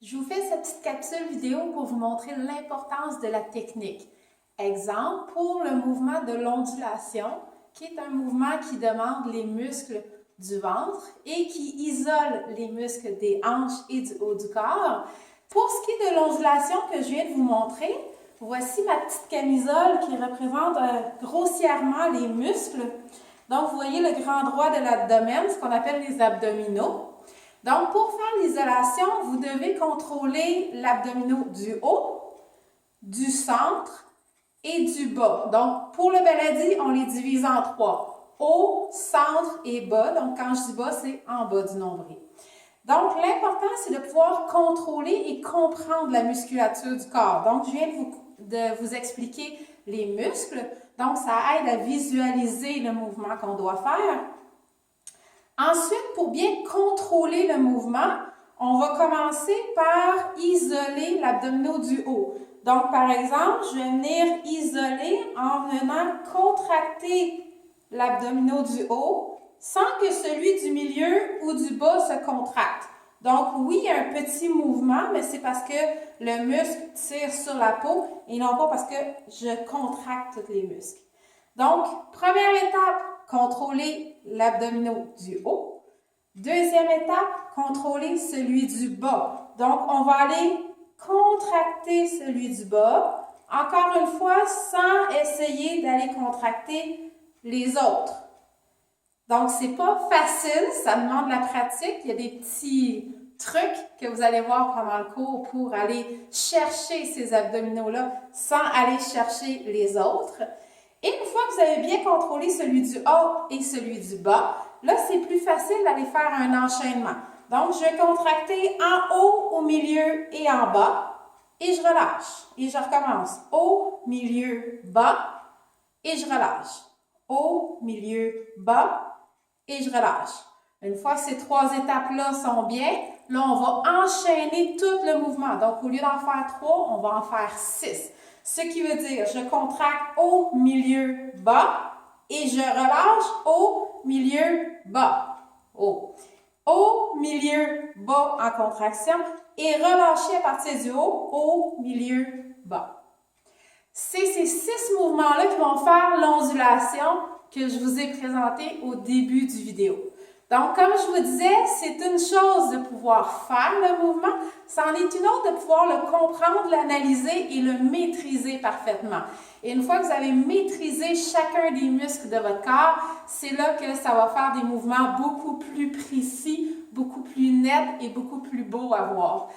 Je vous fais cette petite capsule vidéo pour vous montrer l'importance de la technique. Exemple, pour le mouvement de l'ondulation, qui est un mouvement qui demande les muscles du ventre et qui isole les muscles des hanches et du haut du corps. Pour ce qui est de l'ondulation que je viens de vous montrer, voici ma petite camisole qui représente grossièrement les muscles. Donc, vous voyez le grand droit de l'abdomen, ce qu'on appelle les abdominaux. Donc, pour faire l'isolation, vous devez contrôler l'abdominaux du haut, du centre et du bas. Donc, pour le baladi, on les divise en trois. Haut, centre et bas. Donc, quand je dis bas, c'est en bas du nombril. Donc, l'important, c'est de pouvoir contrôler et comprendre la musculature du corps. Donc, je viens de vous expliquer les muscles. Donc, ça aide à visualiser le mouvement qu'on doit faire. Ensuite, pour bien contrôler le mouvement, on va commencer par isoler l'abdominaux du haut. Donc, par exemple, je vais venir isoler en venant contracter l'abdominaux du haut sans que celui du milieu ou du bas se contracte. Donc, oui, il y a un petit mouvement, mais c'est parce que le muscle tire sur la peau et non pas parce que je contracte tous les muscles. Donc, première étape, contrôler l'abdominaux du haut. Deuxième étape, contrôler celui du bas. Donc, on va aller contracter celui du bas. Encore une fois, sans essayer d'aller contracter les autres. Donc, c'est pas facile, ça demande de la pratique. Il y a des petits trucs que vous allez voir pendant le cours pour aller chercher ces abdominaux-là sans aller chercher les autres. Et une fois que vous avez bien contrôlé celui du haut et celui du bas, là, c'est plus facile d'aller faire un enchaînement. Donc, je vais contracter en haut, au milieu et en bas. Et je relâche. Et je recommence. Haut, milieu, bas. Et je relâche. Haut, milieu, bas. Et je relâche. Une fois que ces trois étapes-là sont bien, là, on va enchaîner tout le mouvement. Donc, au lieu d'en faire 3, on va en faire 6. Ce qui veut dire, je contracte haut, milieu, bas et je relâche haut, milieu, bas. Haut. Haut, milieu, bas en contraction et relâcher à partir du haut, milieu, bas. C'est ces 6 mouvements-là qui vont faire l'ondulation que je vous ai présenté au début du vidéo. Donc, comme je vous disais, c'est une chose de pouvoir faire le mouvement, c'en est une autre de pouvoir le comprendre, l'analyser et le maîtriser parfaitement. Et une fois que vous avez maîtrisé chacun des muscles de votre corps, c'est là que ça va faire des mouvements beaucoup plus précis, beaucoup plus nets et beaucoup plus beaux à voir.